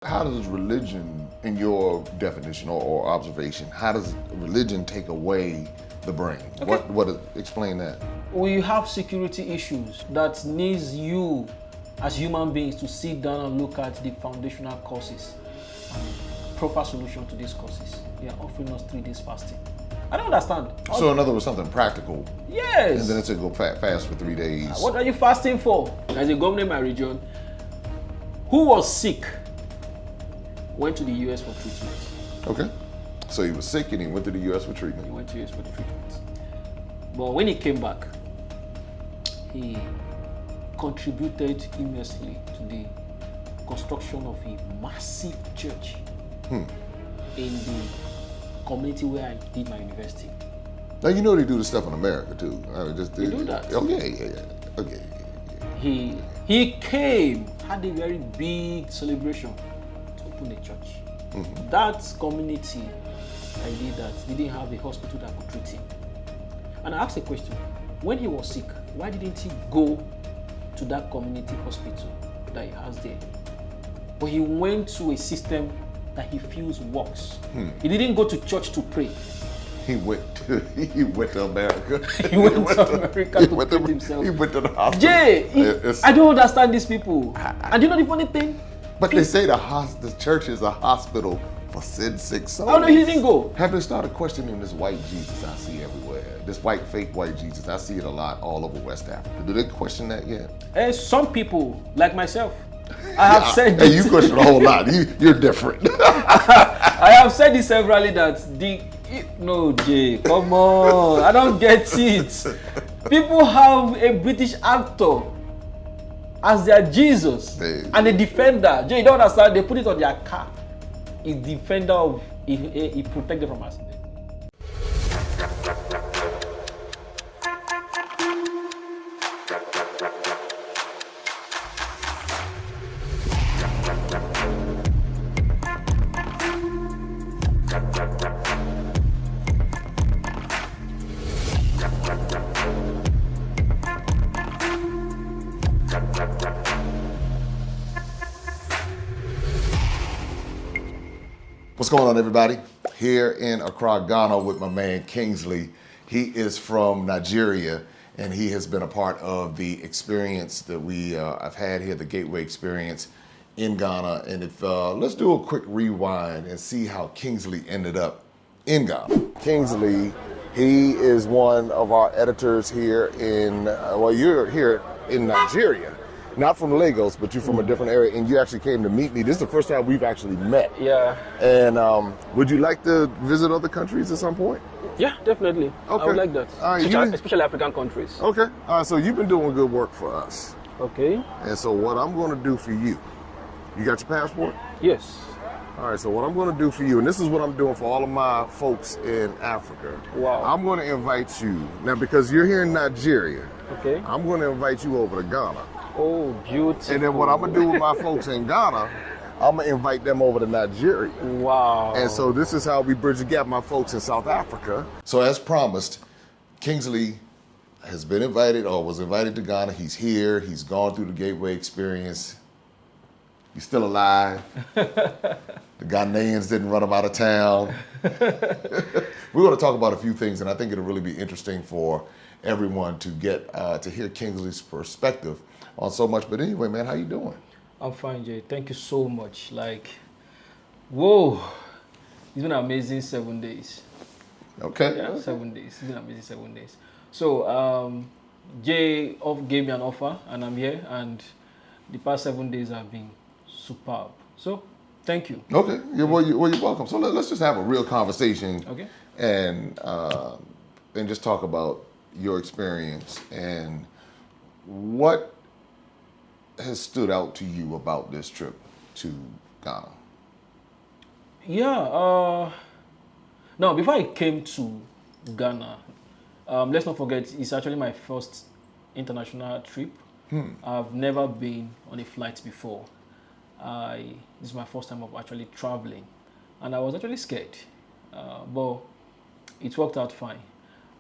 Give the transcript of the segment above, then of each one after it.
How does religion, in your definition or observation, how does religion take away the brain? Okay. Explain that. We have security issues that needs you as human beings to sit down and look at the foundational causes and proper solution to these causes. They are offering us 3 days fasting. I don't understand. So in other words, something practical. Yes. And then it's to go fast for 3 days. What are you fasting for? There's a governor in my region who was sick, went to the US for treatment. Okay. So he was sick and he went to the US for treatment. He went to the US for the treatment. But when he came back, he contributed immensely to the construction of a massive church in the community where I did my university. Now you know they do this stuff in America too. They do that. Oh yeah. Okay. He came, had a very big celebration to open a church. That community I did that didn't have a hospital that could treat him. And I asked a question: when he was sick, why didn't he go to that community hospital that he has there? But he went to a system that he feels works. He didn't go to church to pray. He went to America. He went to America to treat himself. He went to the hospital. Jay, I don't understand these people. And you know the funny thing? But they say the church is a hospital for sin-sick souls. Oh no, he didn't go. Have they started questioning this white Jesus I see everywhere? This fake white Jesus, I see it a lot all over West Africa. Do they question that yet? Some people, like myself, I have said this. Hey, you question a whole lot. You're different. I have said this severally that no, Jay, come on. I don't get it. People have a British actor as their Jesus and a defender. Jay, you don't understand? They put it on their car. He's defender of, he protects them from accident. What's going on, everybody? Here in Accra, Ghana with my man Kingsley. He is from Nigeria and he has been a part of the experience that I've had here, the Gateway experience in Ghana. And let's do a quick rewind and see how Kingsley ended up in Ghana. Kingsley, he is one of our editors here you're here in Nigeria. Not from Lagos, but you're from a different area, and you actually came to meet me. This is the first time we've actually met. Yeah. And would you like to visit other countries at some point? Yeah, definitely. Okay. I would like that. Especially African countries. Okay. All right, so you've been doing good work for us. Okay. And so what I'm going to do for you got your passport? Yes. All right, so what I'm going to do for you, and this is what I'm doing for all of my folks in Africa. Wow. I'm going to invite you, now because you're here in Nigeria, okay, I'm going to invite you over to Ghana. Oh, beautiful. And then what I'm going to do with my folks in Ghana, I'm going to invite them over to Nigeria. Wow. And so this is how we bridge the gap, my folks in South Africa. So as promised, Kingsley has been invited or was invited to Ghana. He's here. He's gone through the Gateway experience. He's still alive. The Ghanaians didn't run him out of town. We're going to talk about a few things, and I think it'll really be interesting for everyone to get to hear Kingsley's perspective on so much. But anyway, man, how you doing? I'm fine, Jay. Thank you so much. Whoa, it's been an amazing 7 days. Okay. Yeah, 7 days. It's been an amazing 7 days. So Jay gave me an offer, and I'm here. And the past 7 days have been superb. So thank you. Okay. You're welcome. So let's just have a real conversation. Okay. And just talk about your experience and what has stood out to you about this trip to Ghana. Yeah. Now, before I came to Ghana, let's not forget, it's actually my first international trip. I've never been on a flight before. This is my first time of actually traveling. And I was actually scared. But it worked out fine.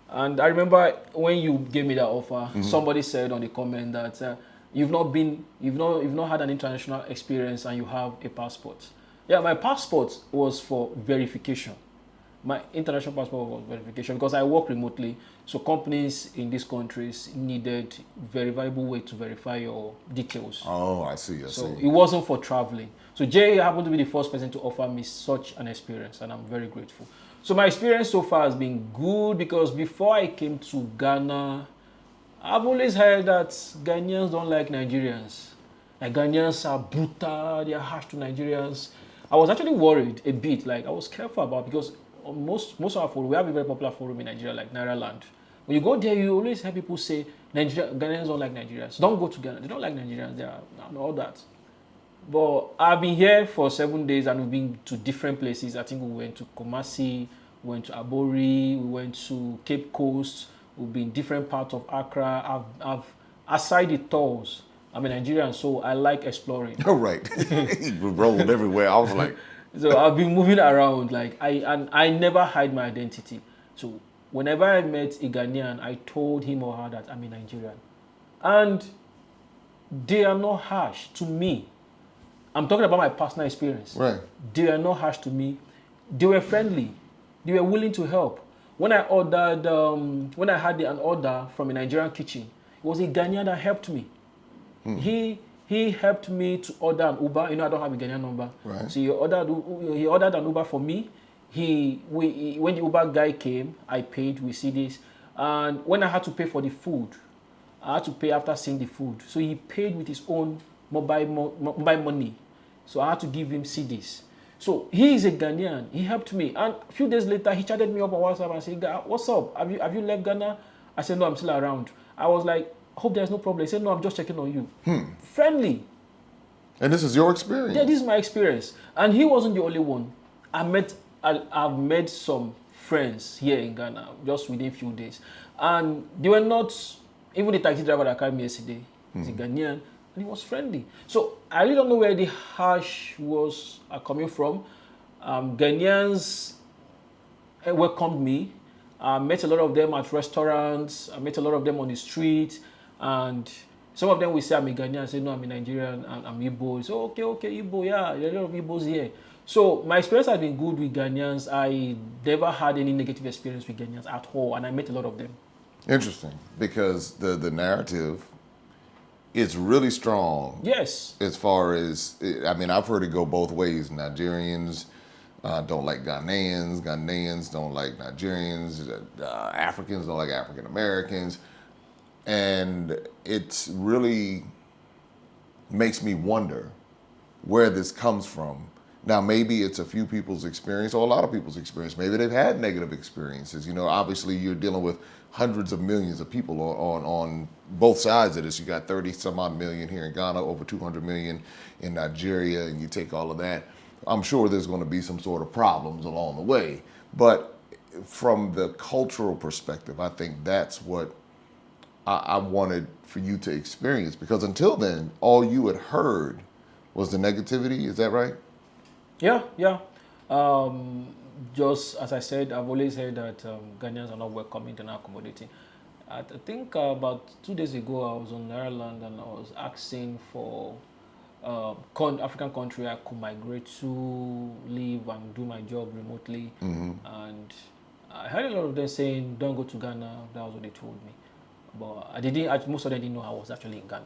And I remember when you gave me that offer, somebody said on the comment that You've not had an international experience and you have a passport. Yeah, my passport was for verification. My international passport was verification because I work remotely. So companies in these countries needed very valuable way to verify your details. Oh, I see. So it wasn't for traveling. So Jay happened to be the first person to offer me such an experience, and I'm very grateful. So my experience so far has been good because before I came to Ghana, I've always heard that Ghanaians don't like Nigerians. Like Ghanaians are brutal, they are harsh to Nigerians. I was actually worried a bit, like I was careful about because most of our forum, we have a very popular forum in Nigeria, like Nairaland. When you go there, you always hear people say Ghanaians don't like Nigerians. Don't go to Ghana. They don't like Nigerians. They are and all that. But I've been here for 7 days and we've been to different places. I think we went to Kumasi, we went to Abori, we went to Cape Coast. We've been different parts of Accra. I've aside the tours, I'm a Nigerian, so I like exploring. Oh, right. We rolled everywhere. I was like, So I've been moving around, like I never hide my identity. So whenever I met a Ghanaian, I told him or her that I'm a Nigerian. And they are not harsh to me. I'm talking about my personal experience. right. They are not harsh to me. They were friendly. They were willing to help. When I ordered, when I had an order from a Nigerian kitchen, it was a Ghanaian that helped me. He helped me to order an Uber. You know, I don't have a Ghanaian number. Right. So he ordered an Uber for me. When the Uber guy came, I paid. We see this. And when I had to pay for the food, I had to pay after seeing the food. So he paid with his own mobile money. So I had to give him CDs. So he is a Ghanaian. He helped me. And a few days later, he chatted me up on WhatsApp and said, "What's up? Have you left Ghana?" I said, "No, I'm still around." I was like, "Hope there's no problem." He said, "No, I'm just checking on you." Friendly. And this is your experience? Yeah, this is my experience. And he wasn't the only one. I've made some friends here in Ghana just within a few days. And they were not, even the taxi driver that carried me yesterday, he's a Ghanaian, and he was friendly. So I really don't know where the harsh was coming from. Ghanaians welcomed me. I met a lot of them at restaurants. I met a lot of them on the street. And some of them will say I'm a Ghanaian. I say, "No, I'm a Nigerian and I'm Igbo." So, okay, Igbo, yeah, there are a lot of Igbos here. So my experience has been good with Ghanaians. I never had any negative experience with Ghanaians at all. And I met a lot of them. Interesting, because the narrative is really strong. Yes. As far as, I mean, I've heard it go both ways. Nigerians don't like Ghanaians. Ghanaians don't like Nigerians. Africans don't like African Americans. And it really makes me wonder where this comes from. Now, maybe it's a few people's experience or a lot of people's experience. Maybe they've had negative experiences. You know, obviously you're dealing with hundreds of millions of people on both sides of this. You got 30 some odd million here in Ghana, over 200 million in Nigeria, and you take all of that. I'm sure there's going to be some sort of problems along the way. But from the cultural perspective, I think that's what I wanted for you to experience, because until then, all you had heard was the negativity. Is that right? Yeah. Just as I said, I've always heard that Ghanaians are not welcoming and not accommodating. I think about 2 days ago, I was on Ireland and I was asking for African country I could migrate to, live and do my job remotely. And I heard a lot of them saying, "Don't go to Ghana." That was what they told me. But most of them didn't know I was actually in Ghana.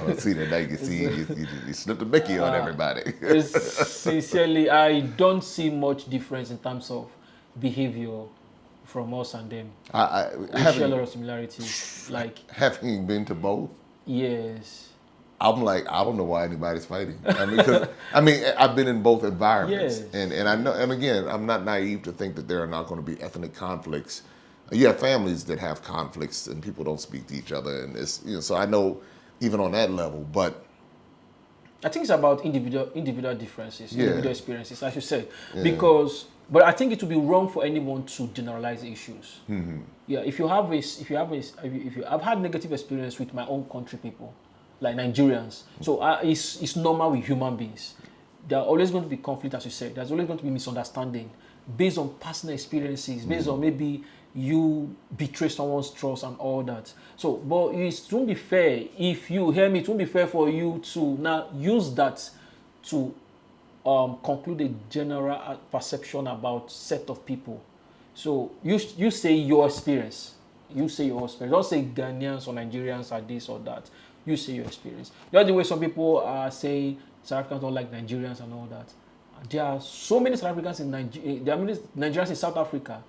I see that. Now you can see you slipped a Mickey on everybody. Sincerely, I don't see much difference in terms of behavior from us and them. We share a lot of similarities. Like, having been to both, yes. I'm like, I don't know why anybody's fighting. I mean, because I've been in both environments, Yes. and I know. And again, I'm not naive to think that there are not going to be ethnic conflicts. You have families that have conflicts, and people don't speak to each other, and it's, you know. So I know, even on that level, but I think it's about individual differences, Yeah. individual experiences, as you said. Yeah. But I think it would be wrong for anyone to generalize issues. Yeah, I've had negative experience with my own country people, like Nigerians. So it's normal with human beings. There are always going to be conflict, as you said. There's always going to be misunderstanding based on personal experiences, based on maybe you betray someone's trust and all that. So, but it won't be fair if you hear me. It won't be fair for you to now use that to conclude a general perception about set of people. So you say your experience. You say your experience. Don't say Ghanaians or Nigerians are this or that. You say your experience. The other way some people are saying South Africans don't like Nigerians and all that. There are so many South Africans in Nigeria. There are many Nigerians in South Africa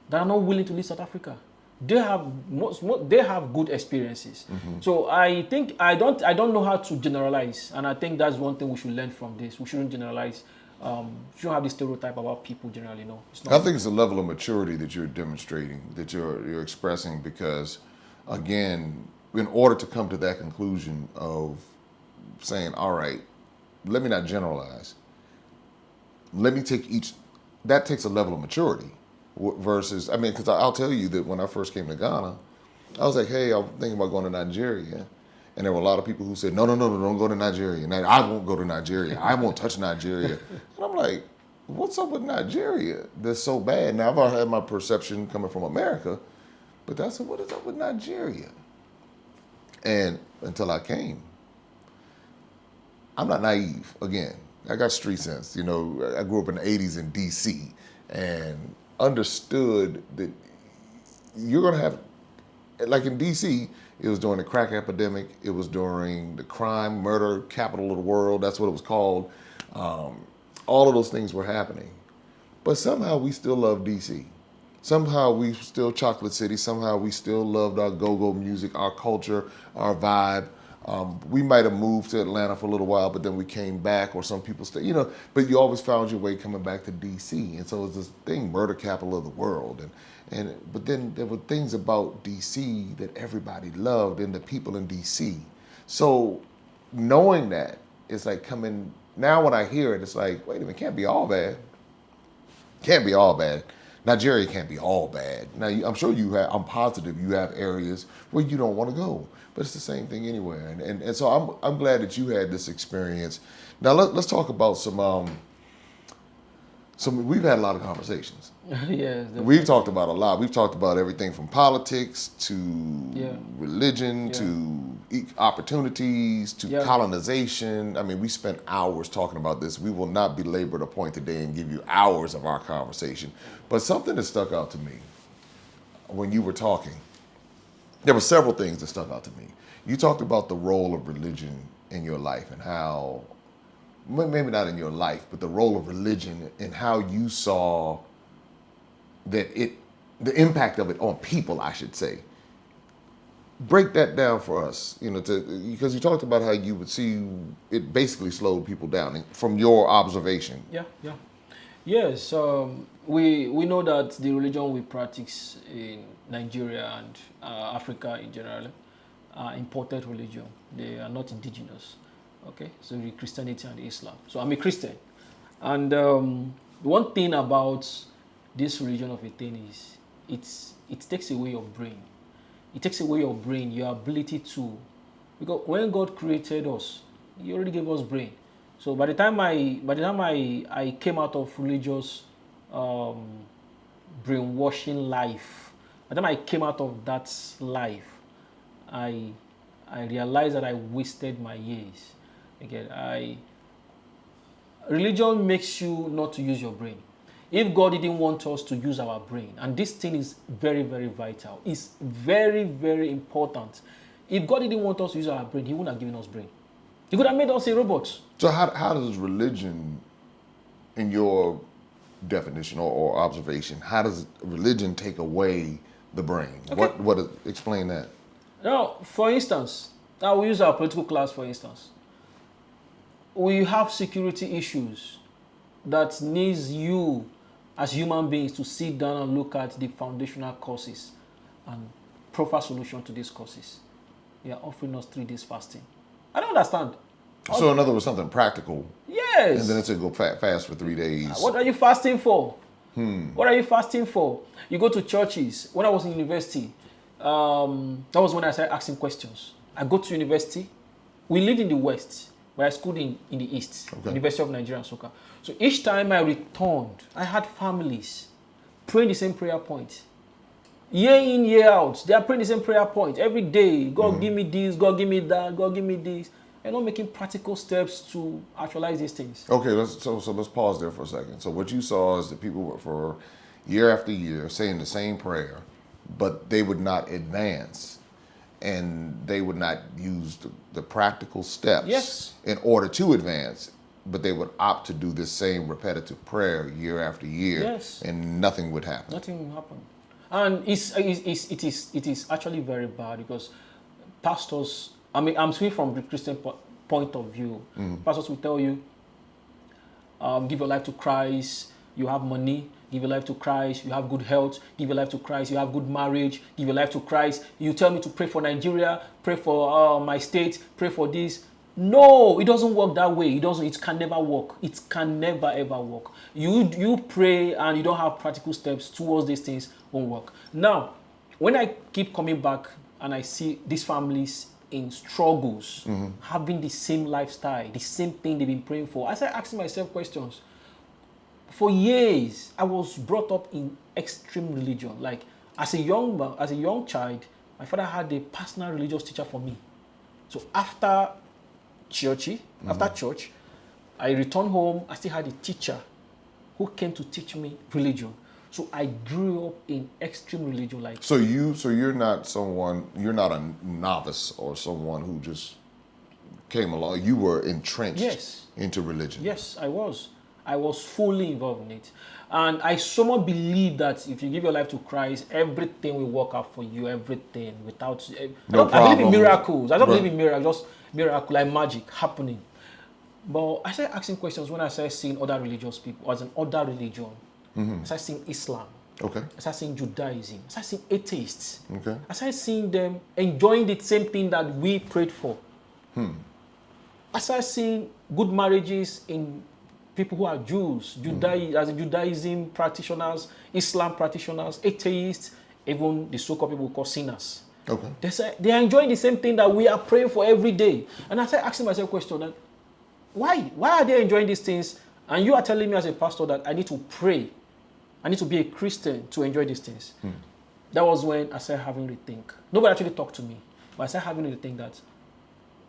that are not willing to leave South Africa. They have good experiences. So I think I don't know how to generalize, and I think that's one thing we should learn from this. We shouldn't generalize. Shouldn't have this stereotype about people generally. No, it's not. I think it's a level of maturity that you're demonstrating, that you're expressing, because, again, in order to come to that conclusion of saying, all right, let me not generalize. Let me take each. That takes a level of maturity. Versus, I mean, because I'll tell you that when I first came to Ghana, I was like, hey, I'm thinking about going to Nigeria. And there were a lot of people who said, no, don't go to Nigeria. And I won't go to Nigeria. I won't touch Nigeria. And I'm like, what's up with Nigeria that's so bad? Now, I've had my perception coming from America, but that's what is up with Nigeria? And until I came, I'm not naive. Again, I got street sense. You know, I grew up in the 80s in D.C. and understood that you're going to have, like in D.C., it was during the crack epidemic. It was during the crime, murder capital of the world. That's what it was called. All of those things were happening. But somehow we still love D.C. Somehow we still Chocolate City. Somehow we still loved our go-go music, our culture, our vibe. We might have moved to Atlanta for a little while, but then we came back, or some people stay, you know, but you always found your way coming back to D.C. And so it's this thing, murder capital of the world. But then there were things about D.C. that everybody loved and the people in D.C. So knowing that, it's like coming, now when I hear it, it's like, wait a minute, it can't be all bad. Can't be all bad. Nigeria can't be all bad. Now, I'm sure you have, I'm positive you have areas where you don't want to go, but it's the same thing anywhere. And so I'm glad that you had this experience. Now let's talk about some we've had a lot of conversations. Yes. We've talked about a lot. We've talked about everything from politics to religion to opportunities to colonization. I mean, we spent hours talking about this. We will not belabor the point today and give you hours of our conversation. But something that stuck out to me when you were talking, there were several things that stuck out to me. You talked about the role of religion in your life and how, maybe not in your life, but the role of religion and how you saw that the impact of it on people, I should say. Break that down for us, you know, because you talked about how you would see it basically slowed people down from your observation. Yes, we know that the religion we practice in Nigeria and Africa in general are imported religion. They are not indigenous. Okay, so the Christianity and Islam. So I'm a Christian, and one thing about this religion of a thing is it takes away your brain. It takes away your brain, your ability to, because when God created us, He already gave us brain. So by the time I came out of religious brainwashing life, by the time I came out of that life, I realized that I wasted my years. Again, religion makes you not to use your brain. If God didn't want us to use our brain, and this thing is very, very vital, it's very, very important. If God didn't want us to use our brain, He wouldn't have given us brain. He could have made us a robot. So how does religion, in your definition or observation, how does religion take away the brain? Okay. Explain that. Now, for instance, we use our political class, for instance. We have security issues that needs you as human beings to sit down and look at the foundational causes and proper solution to these causes. They are offering us 3 days fasting. I don't understand. So in other words, something practical. Yes. And then it's to go fast for 3 days. What are you fasting for? What are you fasting for? You go to churches. When I was in university, that was when I started asking questions. I go to university. We lived in the West, but I schooled in the East, University of Nigeria and Soka. So each time I returned, I had families praying the same prayer point. Year in, year out, they are praying the same prayer point every day. God give me this, God give me that, God give me this. And not making practical steps to actualize these things. Okay, so let's pause there for a second. So what you saw is that people were for year after year saying the same prayer, but they would not advance, and they would not use the practical steps Yes. in order to advance, but they would opt to do this same repetitive prayer year after year, Yes. and nothing would happen. Nothing will happen. And it is actually very bad because pastors, I mean, I'm speaking from the Christian point of view. Pastors will tell you, give your life to Christ, you have money. Give your life to Christ, you have good health. Give your life to Christ, you have good marriage. Give your life to Christ. You tell me to pray for Nigeria, pray for my state, pray for this. No, it doesn't work that way. It can never work. It can never ever work. You pray and you don't have practical steps towards these things, won't work. Now, when I keep coming back and I see these families in struggles, having the same lifestyle, the same thing they've been praying for, I start asking myself questions. For years, I was brought up in extreme religion. Like as a young child, my father had a personal religious teacher for me. So after church, I returned home. I still had a teacher who came to teach me religion. So I grew up in extreme religion. Like So you're not a novice or someone who just came along. You were entrenched into religion. Yes, I was. I was fully involved in it. And I somewhat believe that if you give your life to Christ, everything will work out for you, everything, without... No I believe in problems. miracles. I don't believe in miracles, just miracle, like magic happening. But I started asking questions when I started seeing other religious people, as an other religion. I started seeing Islam. Okay. I started seeing Judaism. I started seeing atheists. Okay. I started seeing them enjoying the same thing that we prayed for. I started seeing good marriages in people who are Jews, Judaism practitioners, Islam practitioners, atheists, even the so-called people we call sinners. Okay. They say they are enjoying the same thing that we are praying for every day. And I started asking myself a question, why are they enjoying these things? And you are telling me as a pastor that I need to pray, I need to be a Christian to enjoy these things. That was when I started having to think. Nobody actually talked to me, but I started having to think that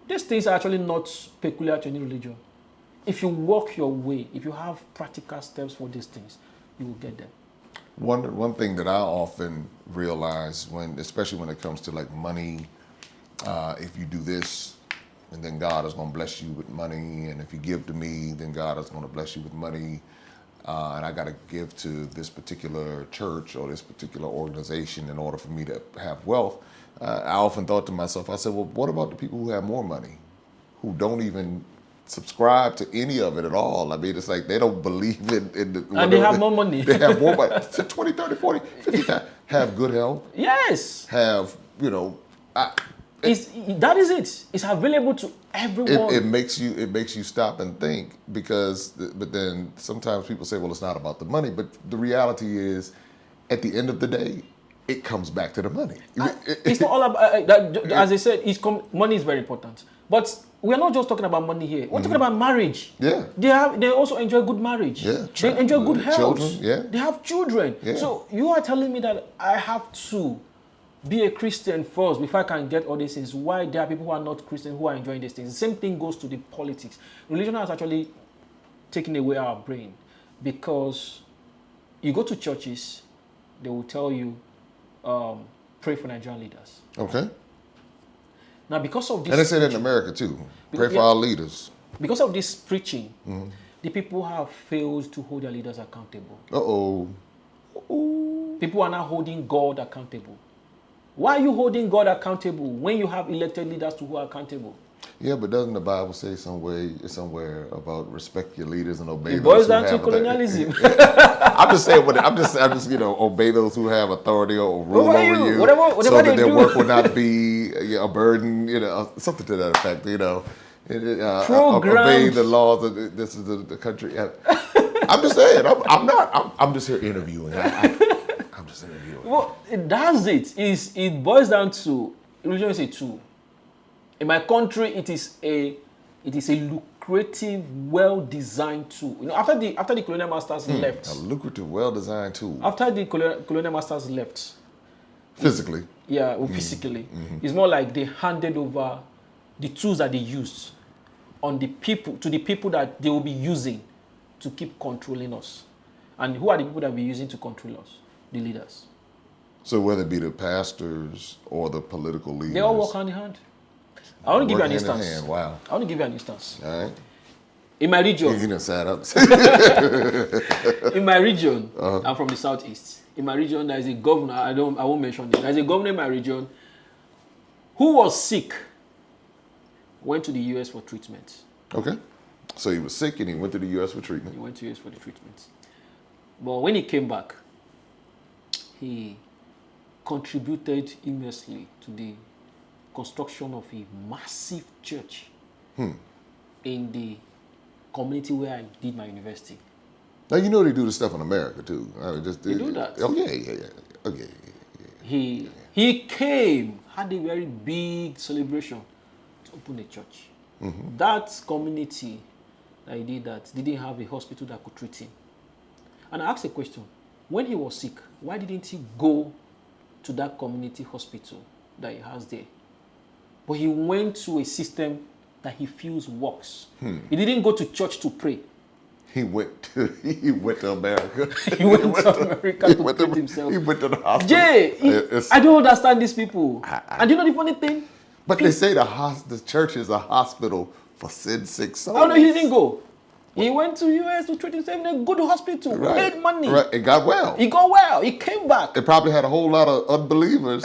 these things are actually not peculiar to any religion. If you walk your way, if you have practical steps for these things, you will get them. One thing that I often realize especially when it comes to like money, if you do this, and then God is going to bless you with money, and if you give to me, then God is going to bless you with money, and I got to give to this particular church or this particular organization in order for me to have wealth. I often thought to myself, I said, well, what about the people who have more money, who don't even subscribe to any of it at all? I mean, it's like they don't believe in the... And they have more money. They have more money. So 20, 30, 40, 50 times. Have good health. Yes. Have, that is it. It's available to everyone. It makes you stop and think, but then sometimes people say, well, it's not about the money. But the reality is, at the end of the day, it comes back to the money. It's not all about, as I said, money is very important. But we're not just talking about money here. We're talking about marriage. Yeah. They also enjoy good marriage. Yeah. They enjoy good health. Children, yeah. They have children. Yeah. So you are telling me that I have to be a Christian first before I can get all these things. Why there are people who are not Christian who are enjoying these things? The same thing goes to the politics. Religion has actually taken away our brain, because you go to churches, they will tell you, pray for Nigerian leaders. Okay. Now, because of this... And they say that in America too. Pray for our leaders. Because of this preaching, the people have failed to hold their leaders accountable. Uh-oh. People are now holding God accountable. Why are you holding God accountable when you have elected leaders to who are accountable? Yeah, but doesn't the Bible say somewhere about respect your leaders and obey It those boils who down have to colonialism. I'm just saying, obey those who have authority or rule over you, whatever so that they their do. work will not be a burden, something to that effect, obey the laws of this is the country. I'm just saying, I'm just here interviewing. I'm just interviewing. Well, that's it. It boils down to, religion is a tool. In my country, it is a lucrative, well-designed tool. After the colonial masters left. A lucrative, well-designed tool. After the colonial masters left, Physically. Yeah, or physically. It's more like they handed over the tools that they used on the people to the people that they will be using to keep controlling us. And who are the people that will be using to control us? The leaders. So whether it be the pastors or the political leaders. They all work hand in hand. I want to give you an hand in instance. hand. Wow. I want to give you an instance. All right. In my region, You done sat up. in my region, I'm from the southeast. In my region, there is a governor. I won't mention it. There's a governor in my region who was sick, went to the US for treatment. Okay. So he was sick and he went to the U.S. for treatment. He went to US for the treatment. But when he came back, he contributed immensely to the construction of a massive church in the community where I did my university. Now, you know they do this stuff in America, too. They do that. Oh, yeah. Okay. He came, had a very big celebration to open a church. That community that he did that didn't have a hospital that could treat him. And I asked a question. When he was sick, why didn't he go to that community hospital that he has there? But he went to a system that he feels works. He didn't go to church to pray. He went to America. He went to America to treat himself. He went to the hospital. Jay, I don't understand these people. And you know the funny thing? But they say the church is a hospital for sin-sick souls. Oh no, he didn't go. He went to US to treat himself in a good hospital, made money. Right, and got well. He got well. He came back. It probably had a whole lot of unbelievers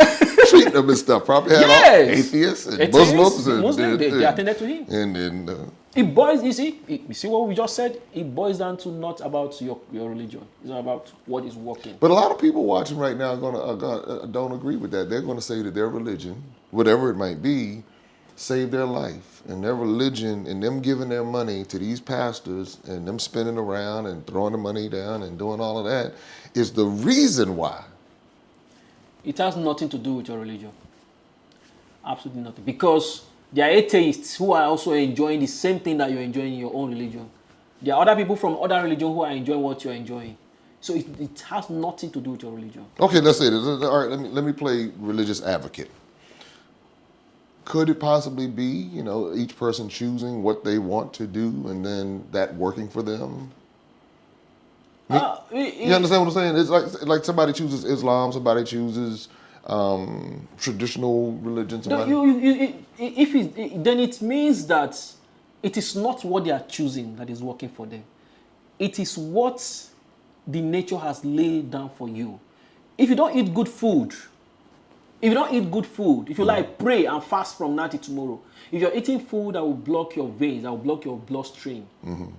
treating him and stuff. Probably had all atheists and Muslims. They attended to him. And it boils, you see what we just said? It boils down to not about your religion. It's not about what is working. But a lot of people watching right now don't agree with that. They're going to say that their religion, whatever it might be, saved their life. And their religion and them giving their money to these pastors and them spinning around and throwing the money down and doing all of that is the reason why. It has nothing to do with your religion. Absolutely nothing. Because there are atheists who are also enjoying the same thing that you're enjoying in your own religion. There are other people from other religions who are enjoying what you're enjoying. So it has nothing to do with your religion. Okay, let's say this. All right, let me play religious advocate. Could it possibly be, each person choosing what they want to do and then that working for them? You understand what I'm saying? It's like somebody chooses Islam, somebody chooses traditional religion. Then it means that it is not what they are choosing that is working for them. It is what the nature has laid down for you. If you don't eat good food, if you like pray and fast from now till tomorrow, if you're eating food that will block your veins, that will block your bloodstream,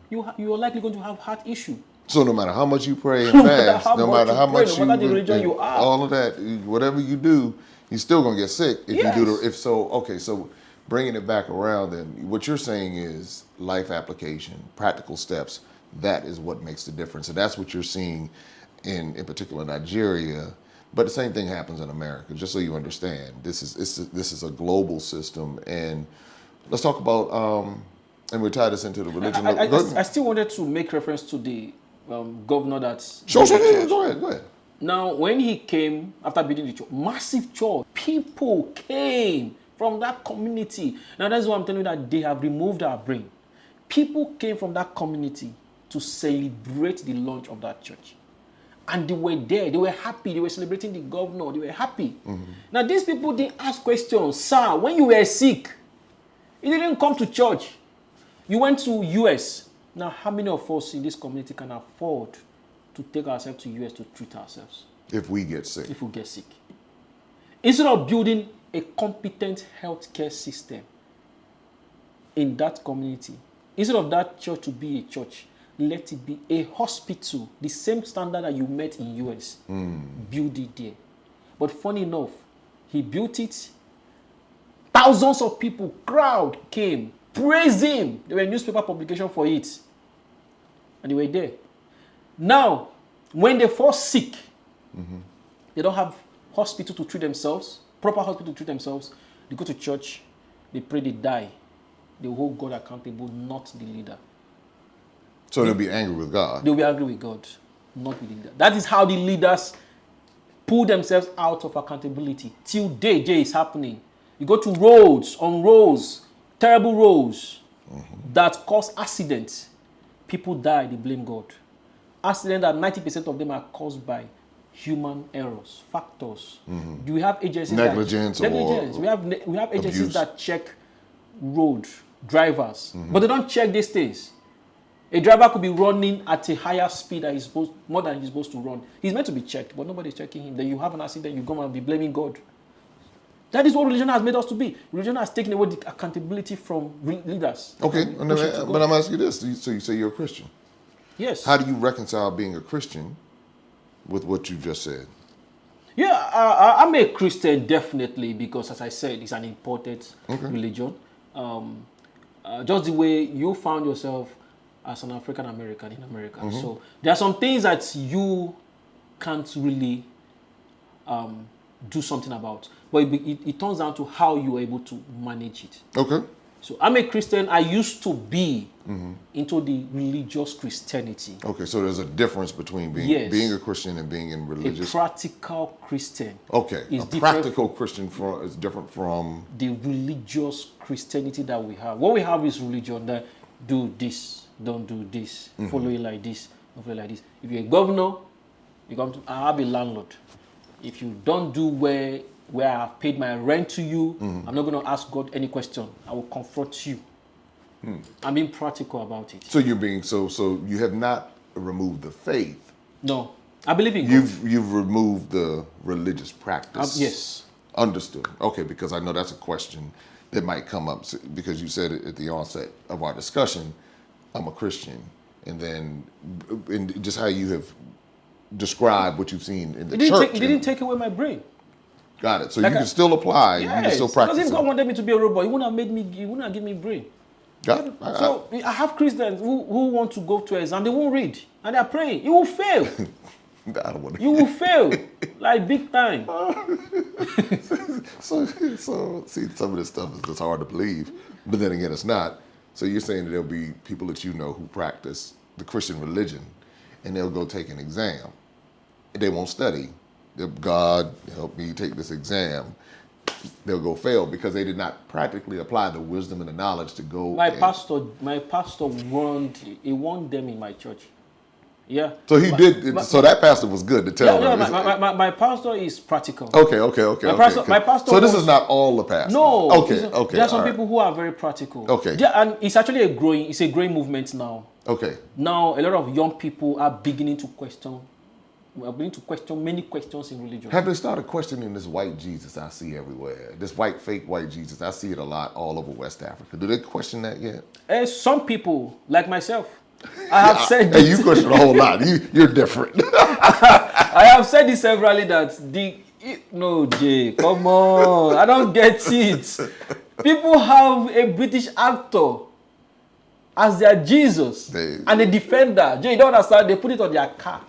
you are likely going to have heart issue. So no matter how much you pray and fast, no matter how much no matter the religion you are, all of that, whatever you do, you're still gonna get sick if you do so bringing it back around, then what you're saying is life application, practical steps. That is what makes the difference, and that's what you're seeing in particular Nigeria. But the same thing happens in America. Just so you understand, this is a global system. And let's talk about and we tie this into the religion. I still wanted to make reference to the governor that's... Sure, go ahead. Now, when he came, after building the church, massive church, people came from that community. Now, that's why I'm telling you that they have removed our brain. People came from that community to celebrate the launch of that church. And they were there, they were happy, they were celebrating the governor, they were happy. Now, these people didn't ask questions. Sir, when you were sick, you didn't come to church. You went to US. Now, how many of us in this community can afford to take ourselves to US to treat ourselves? If we get sick. If we get sick. Instead of building a competent healthcare system in that community, instead of that church to be a church, let it be a hospital, the same standard that you met in US. Build it there. But funny enough, he built it. Thousands of people, crowd came, praised him. There were newspaper publications for it. And they were there. Now, when they fall sick, they don't have hospital to treat themselves, proper hospital to treat themselves. They go to church, they pray, they die. They hold God accountable, not the leader. So they'll be angry with God. They'll be angry with God, not with the leader. That is how the leaders pull themselves out of accountability. Till day is happening. You go to roads, terrible roads that cause accidents. People die, they blame God. Accidents that 90% of them are caused by human errors, factors. Do we have agencies negligence? We have agencies abuse. That check road drivers, but they don't check these things. A driver could be running at a higher speed than more than he's supposed to run. He's meant to be checked, but nobody's checking him. Then you have an accident, you go and be blaming God. That is what religion has made us to be. Religion has taken away the accountability from leaders. Okay, but I'm asking you this. So you say you're a Christian. Yes. How do you reconcile being a Christian with what you just said? Yeah, I'm a Christian, definitely, because, as I said, it's an imported religion. Just the way you found yourself as an African American in America. So there are some things that you can't really do something about. But it turns down to how you are able to manage it. Okay. So I'm a Christian. I used to be into the religious Christianity. Okay, so there's a difference between being a Christian and being in religious. A practical Christian. Okay, a practical Christian is different from the religious Christianity that we have. What we have is religion that do this, don't do this, follow it like this, don't follow it like this. If you're a governor, I have a landlord. If you don't do where I have paid my rent to you, I'm not going to ask God any question. I will confront you. I'm being practical about it. So you're being so you have not removed the faith. No, I believe in God. You've removed the religious practice. Yes. Understood. Okay, because I know that's a question that might come up because you said it at the onset of our discussion. I'm a Christian, and then just how you have described what you've seen in the church. It didn't take away my brain. Got it. So like you can still apply. Yes, you can still practice. Because if God wanted me to be a robot, He wouldn't have given me brain. Got it. So I have Christians who want to go to exam. They won't read, and they're praying. You will fail. I don't want to. You will fail, like big time. So see, some of this stuff is just hard to believe, but then again, it's not. So you're saying that there'll be people that you know who practice the Christian religion, and they'll go take an exam. They won't study. God help me take this exam. They'll go fail because they did not practically apply the wisdom and the knowledge to go. My pastor warned them in my church. Yeah. So he did. So that pastor was good to tell them. My pastor is practical. Okay. My pastor. So this is not all the pastors. No. Okay. There are some people who are very practical. Okay. Yeah, and it's actually a growing movement now. Okay. Now a lot of young people are beginning to question. We're beginning to question many questions in religion. Have they started questioning this white Jesus I see everywhere? This fake white Jesus, I see it a lot all over West Africa. Do they question that yet? Some people, like myself, I have said this. Hey, you question a whole lot. You're different. I have said this severally that no, Jay, come on. I don't get it. People have a British actor as their Jesus and a defender. Jay, you don't understand? They put it on their car.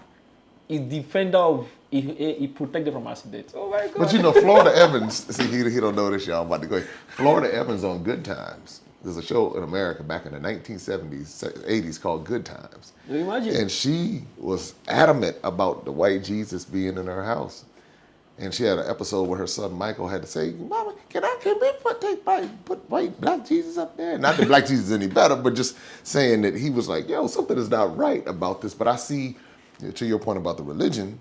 He's defender of he protected from accidents. Oh my God! But you know, Florida Evans. See, he don't know this, y'all. I'm about to go. Florida Evans on Good Times. There's a show in America back in the 1970s, 80s called Good Times. Can you imagine? And she was adamant about the white Jesus being in her house. And she had an episode where her son Michael had to say, "Mama, can we put white black Jesus up there?" Not that black Jesus is any better, but just saying that he was like, "Yo, something is not right about this." But I see. To your point about the religion,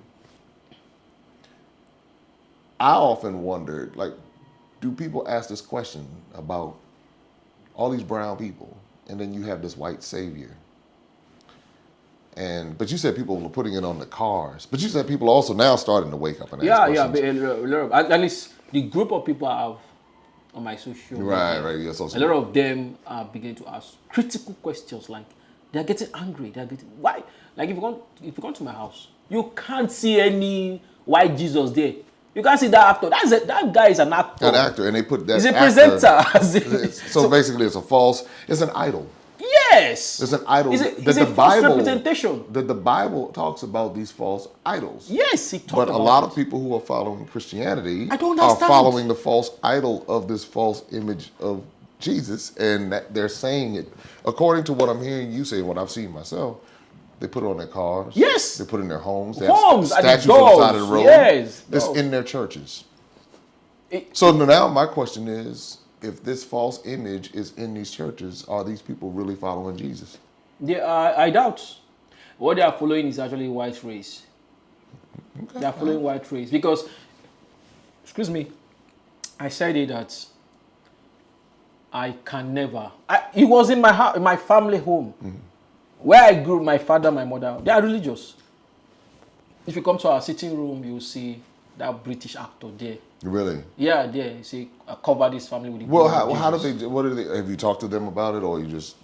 I often wondered, like, do people ask this question about all these brown people, and then you have this white savior? But you said people were putting it on the cars. But you said people also now starting to wake up and ask questions. Yeah. At least the group of people I have on my social media, right. Yes, a lot of them are beginning to ask critical questions like, they're getting angry. Why? Like if you come to my house, you can't see any white Jesus there. You can't see that actor. That guy is an actor. An actor, and they put that. He's a presenter. So basically, it's an idol. Yes. It's an idol. It's a false representation. The Bible talks about these false idols. Yes, it talks about it. But a lot of it. people who are following Christianity are following the false idol of this false image of Jesus, and that they're saying it according to what I'm hearing you say, what I've seen myself. They put it on their cars. Yes. They put it in their homes. They Homes have and statues on the side of the road. Yes. It's in their churches. So now my question is, if this false image is in these churches, are these people really following Jesus? I doubt. What they are following is actually white race. Okay. They are following white race because, excuse me, I said it that I can never. It was in my house, in my family home, where I grew. My father, my mother, they are religious. If you come to our sitting room, you will see that British actor there. Really? Yeah, there. You see, I cover this family with the Well, blood of how do Jesus. they? What do they? Have you talked to them about it, or you just?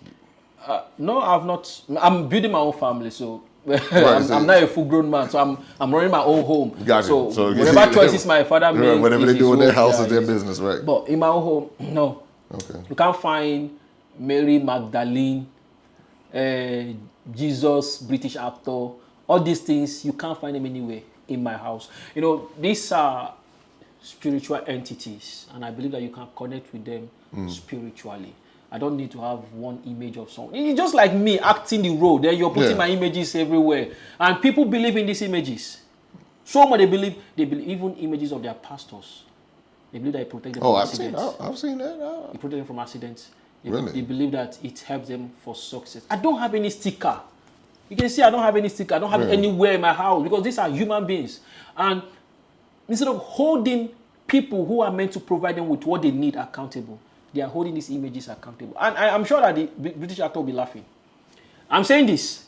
No, I've not. I'm building my own family, so so I'm not a full-grown man. So I'm running my own home. Gotcha. So you whatever see- choices my father makes, whatever is they do his in their own. house Yeah, is their it's- business, right? But in my own home, no. Okay. You can't find Mary Magdalene, Jesus, British actor, all these things. You can't find them anywhere in my house. You know, these are spiritual entities, and I believe that you can connect with them spiritually. I don't need to have one image of someone. It's just like me acting the role. Then you're putting my images everywhere, and people believe in these images. So much they believe even images of their pastors. They believe that it protects them from accidents. I've seen that. It protects them from accidents. Really? They believe that it helps them for success. I don't have any sticker. You can see I don't have any sticker. I don't have it anywhere in my house because these are human beings. And instead of holding people who are meant to provide them with what they need accountable, they are holding these images accountable. And I'm sure that the British actor will be laughing. I'm saying this.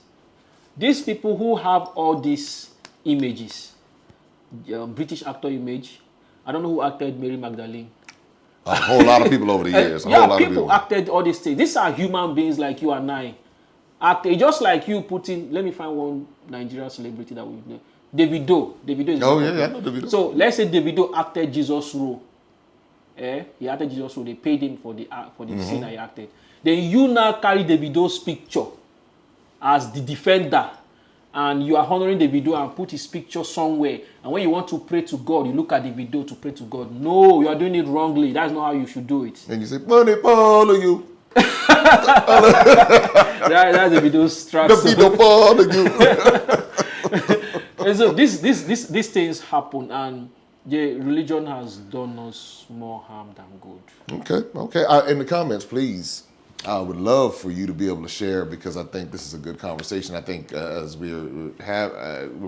These people who have all these images, British actor image, I don't know who acted Mary Magdalene. A whole lot of people over the years. A whole lot of people acted all these things. These are human beings like you and I. Acted just like you putting. Let me find one Nigerian celebrity that we know. Davido. Davido is. Oh yeah, I know Davido. So let's say Davido acted Jesus' role. He acted Jesus' role. They paid him for the scene that he acted. Then you now carry Davido's picture as the defender, and you are honoring Davido and put his picture somewhere. And when you want to pray to God, you look at Davido to pray to God. No, you are doing it wrongly. That's not how you should do it. And you say, money follow you. That's Davido's track. Davido follow you. And so these things happen, and the religion has done us more harm than good. Okay. In the comments, please. I would love for you to be able to share, because I think this is a good conversation. I think as we're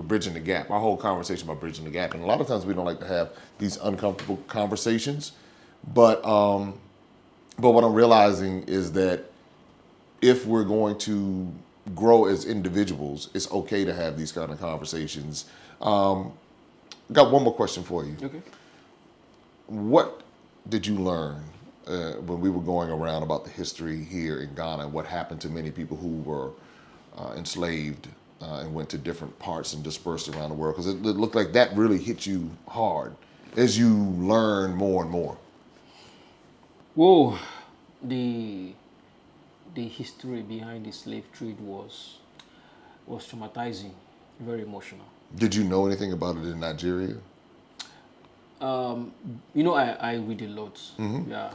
bridging the gap, our whole conversation about bridging the gap, and a lot of times we don't like to have these uncomfortable conversations, but what I'm realizing is that if we're going to grow as individuals, it's okay to have these kind of conversations. Got one more question for you. Okay. What did you learn when we were going around about the history here in Ghana, what happened to many people who were enslaved and went to different parts and dispersed around the world? Because it looked like that really hit you hard as you learn more and more. Whoa, the history behind the slave trade was traumatizing, very emotional. Did you know anything about it in Nigeria? You know, I read a lot. Yeah,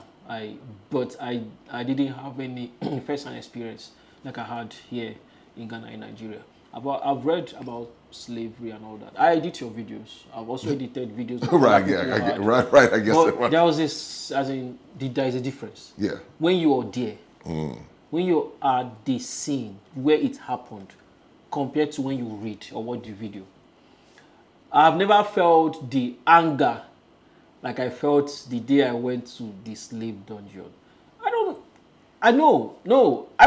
but I didn't have any first-hand experience like I had here in Ghana, in Nigeria. I've read about slavery and all that. I edit your videos. I've also edited videos. Right, yeah, right. I guess but there was this, as in, there is a difference. Yeah. When you are there, when you are the scene where it happened, compared to when you read or watch the video, I've never felt the anger like I felt the day I went to the slave dungeon. I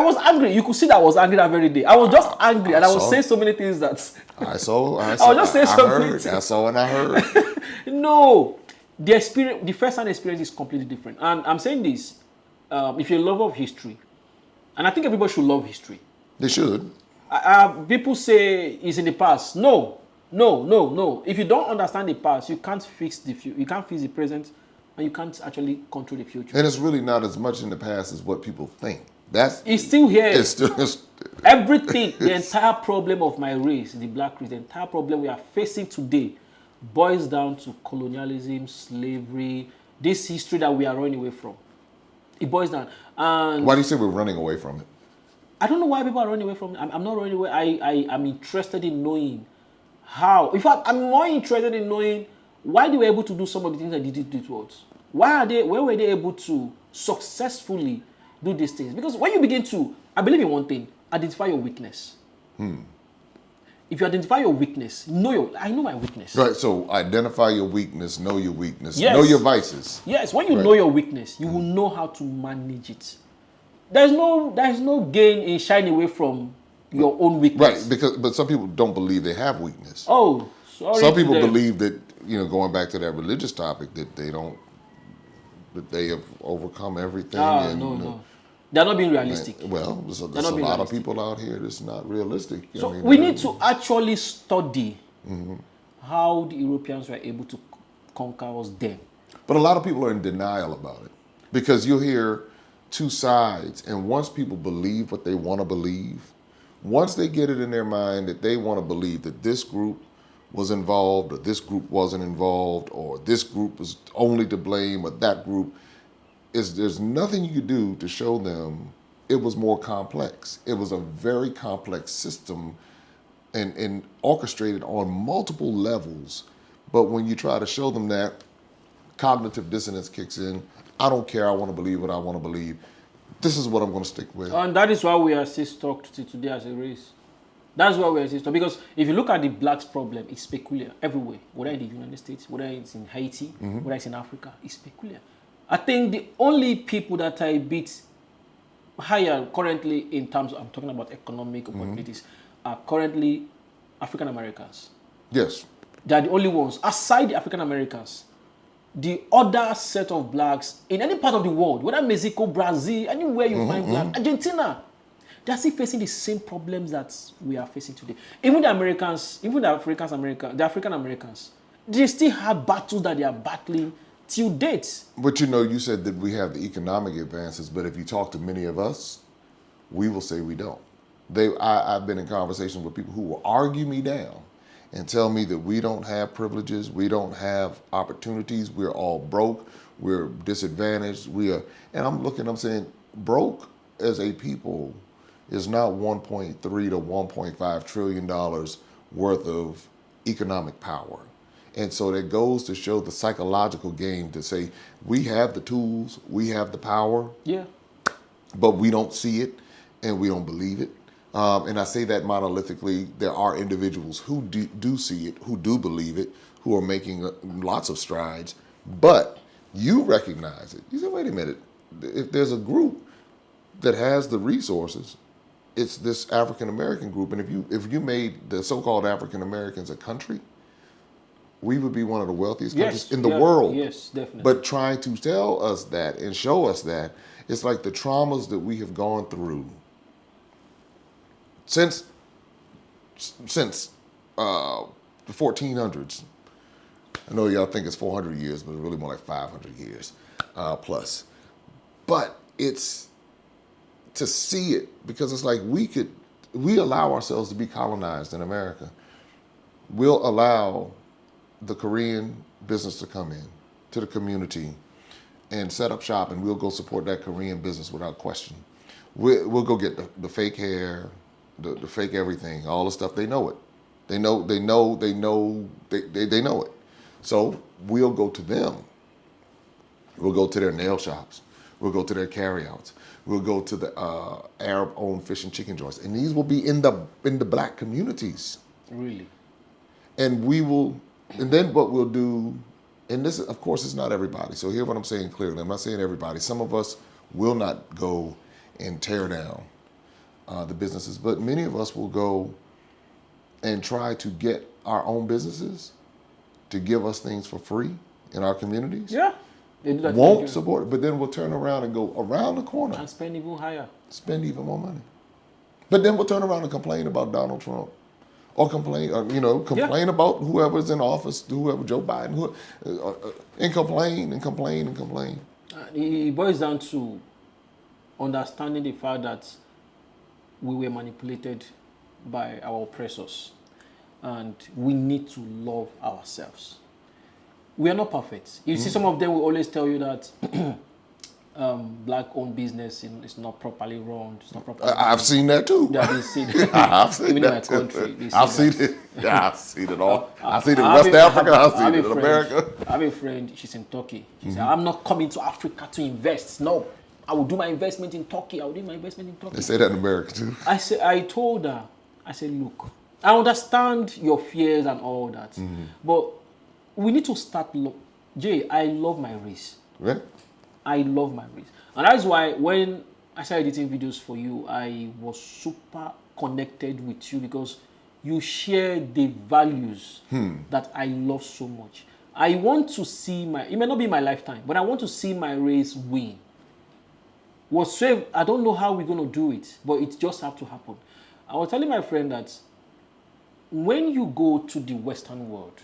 was angry. You could see that I was angry that very day. I was just angry, and I was saying so many things that I saw. I was just saying so many things. I saw and I heard. No, the first-hand experience is completely different. And I'm saying this, if you're a lover of history, and I think everybody should love history. They should. People say it's in the past. No. If you don't understand the past, you can't fix the future. You can't fix the present, and you can't actually control the future. And it's really not as much in the past as what people think. It's still here. It's still Everything, the entire problem of my race, the black race, the entire problem we are facing today, boils down to colonialism, slavery, this history that we are running away from. It boils down. And why do you say we're running away from it? I don't know why people are running away from it. I'm not running away. I'm interested in knowing how. In fact, I'm more interested in knowing why they were able to do some of the things that they did to us. Why were they able to successfully do these things? Because when you begin to, I believe in one thing, identify your weakness. If you identify your weakness, I know my weakness. Right, so identify your weakness, know your weakness, Yes. know your vices. Yes, when you know your weakness, you will know how to manage it. There's no gain in shying away from your own weakness. Right, but some people don't believe they have weakness. Oh, sorry. Some people believe that, going back to that religious topic, that they have overcome everything. No. They're not being realistic. Well, there's a lot of people out here that's not realistic. So we need to actually study how the Europeans were able to conquer us then. But a lot of people are in denial about it because you'll hear two sides, and once people believe what they want to believe, once they get it in their mind that they want to believe that this group was involved or this group wasn't involved or this group was only to blame or that group, there's nothing you could do to show them it was more complex. It was a very complex system and orchestrated on multiple levels. But when you try to show them that, cognitive dissonance kicks in. I don't care. I want to believe what I want to believe. This is what I'm going to stick with. And that is why we are still stuck today as a race. That's why we are still stuck. Because if you look at the blacks' problem, it's peculiar everywhere. Whether in the United States, whether it's in Haiti, whether it's in Africa, it's peculiar. I think the only people that are a bit higher currently in terms of, I'm talking about economic opportunities, are currently African Americans. Yes. They are the only ones. Aside the African Americans, the other set of blacks in any part of the world, whether Mexico, Brazil, anywhere you find black, Argentina, they are still facing the same problems that we are facing today. Even the Americans, even the African Americans, they still have battles that they are battling till date. But you said that we have the economic advances, but if you talk to many of us, we will say we don't. I've been in conversations with people who will argue me down and tell me that we don't have privileges, we don't have opportunities, we're all broke, we're disadvantaged, and I'm saying broke as a people is not $1.3 to $1.5 trillion worth of economic power. And so that goes to show the psychological game to say we have the tools, we have the power, but we don't see it and we don't believe it. And I say that monolithically. There are individuals who do see it, who do believe it, who are making lots of strides, but you recognize it. You say, wait a minute, if there's a group that has the resources, it's this African American group. And if you made the so-called African Americans a country, we would be one of the wealthiest countries in the world. Yes, definitely. But trying to tell us that and show us that, it's like the traumas that we have gone through since the 1400s. I know y'all think it's 400 years, but it's really more like 500 years plus. But it's to see it, because it's like we allow ourselves to be colonized in America. We'll allow the Korean business to come in to the community and set up shop, and we'll go support that Korean business without question. We'll go get the fake hair, the fake everything, all the stuff. They know it. They know it. So we'll go to them. We'll go to their nail shops. We'll go to their carryouts. We'll go to the Arab-owned fish and chicken joints, and these will be in the black communities. Really. And then what we'll do, and this, of course, is not everybody. So hear what I'm saying clearly. I'm not saying everybody. Some of us will not go and tear down the businesses, but many of us will go and try to get our own businesses to give us things for free in our communities. Yeah. Won't support it, but then we'll turn around and go around the corner. And spend even higher. Spend even more money. But then we'll turn around and complain about Donald Trump. Or complain about whoever's in office, whoever, Joe Biden, and complain. It boils down to understanding the fact that we were manipulated by our oppressors, and we need to love ourselves. We are not perfect. You see, some of them will always tell you that black-owned business is not properly run. It's not properly. I've seen that too. Yeah, they see I've seen even in my that too. country. They see I've seen that. it. Yeah, I've seen it all. I've seen it in I West have Africa. I've seen it in friend- America. I have a friend. She's in Turkey. She said, "I'm not coming to Africa to invest. No, I will do my investment in Turkey. I will do my investment in Turkey." They say that in America too. I told her, I said, look, I understand your fears and all that, but we need to start. Jay, I love my race. Yeah. I love my race. And that's why when I started editing videos for you, I was super connected with you because you share the values that I love so much. I want to see it may not be my lifetime, but I want to see my race win. Whatsoever, I don't know how we're going to do it, but it just have to happen. I was telling my friend that when you go to the Western world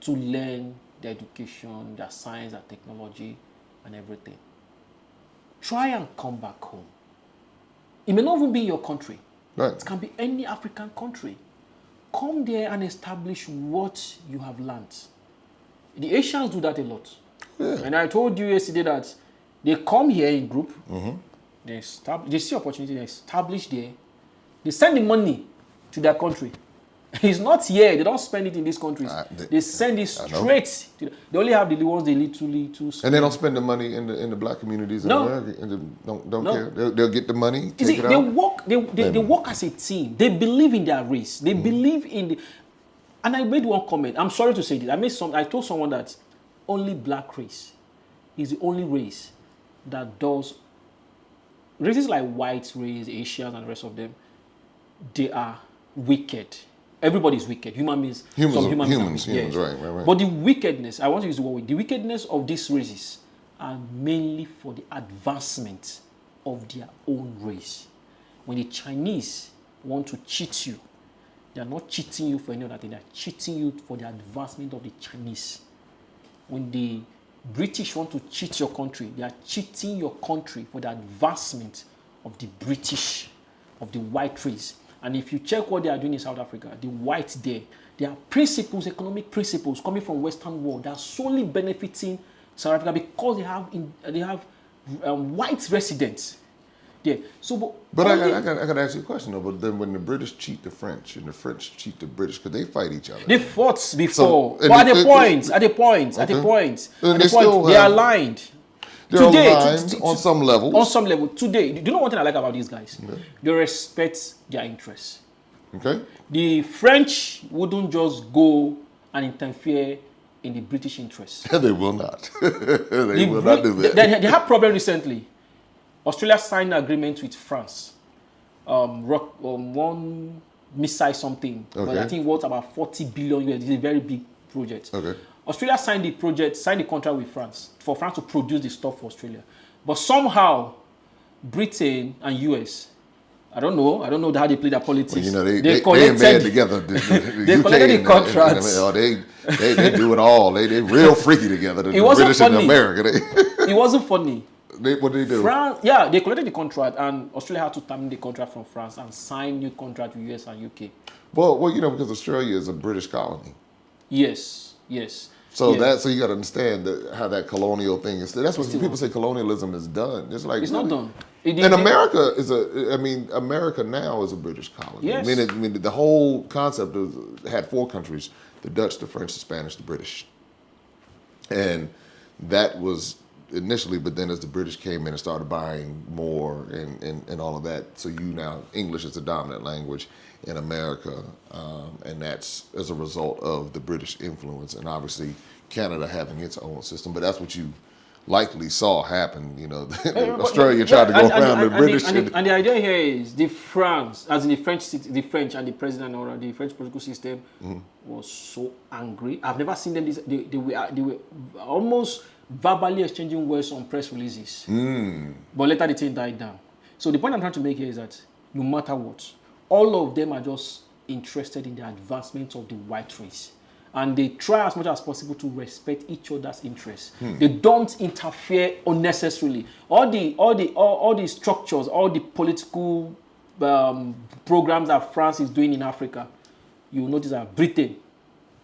to learn their education, their science, their technology, and everything, try and come back home. It may not even be your country. Right. It can be any African country. Come there and establish what you have learned. The Asians do that a lot. Yeah. And I told you yesterday that they come here in group, they see opportunity, they establish there, they send the money to their country. It's not here. They don't spend it in these countries. They send it straight. They only have the ones they literally to spend. And they don't spend the money in the black communities in America. And they don't care. They'll get the money. You see, they work as a team. They believe in their race. They believe in the. And I made one comment. I'm sorry to say this. I told someone that only black race is the only race that does. Races like white race, Asians, and the rest of them, they are wicked. Everybody's wicked. Humans, right. But the wickedness, I want to use the word, the wickedness of these races are mainly for the advancement of their own race. When the Chinese want to cheat you, they are not cheating you for any other thing. They are cheating you for the advancement of the Chinese. When the British want to cheat your country, they are cheating your country for the advancement of the British, of the white race. And if you check what they are doing in South Africa, the whites there are principles, economic principles coming from Western world that are solely benefiting South Africa because they have white residents there. So, but I got to ask you a question though. But then when the British cheat the French and the French cheat the British, because they fight each other. They fought before, but at the point, they are aligned. They're aligned on some level. On some level. Today, do you know one thing I like about these guys? Okay. They respect their interests. Okay. The French wouldn't just go and interfere in the British interests. They will not. They will not do that. They had problem recently. Australia signed an agreement with France. One MISA something. Okay. I think worth about 40 billion US. It's a very big project. Okay. Australia signed the contract with France for France to produce the stuff for Australia. But somehow, Britain and US, I don't know how they play their politics. Well, you know, they in bed together. They collected the contracts. They do it all. They real freaky together. It wasn't British funny. And America. It wasn't funny. What did they do? They collected the contract, and Australia had to terminate the contract from France and sign new contract with US and UK. Well, because Australia is a British colony. Yes. So you got to understand how that colonial thing is. That's what people say colonialism is done. It's like it's not done. America America now is a British colony. Yes. I mean, the whole concept had 4 countries: the Dutch, the French, the Spanish, the British. And that was initially, but then as the British came in and started buying more and all of that, so now English is the dominant language in America, and that's as a result of the British influence, and obviously Canada having its own system. But that's what you likely saw happen. Australia tried to go around the British. And the idea here is the French and the president or the French political system was so angry. I've never seen them. They were almost verbally exchanging words on press releases. But later the thing died down. So the point I'm trying to make here is that no matter what, all of them are just interested in the advancement of the white race. And they try as much as possible to respect each other's interests. They don't interfere unnecessarily. All the structures, all the political programs that France is doing in Africa, you will notice that Britain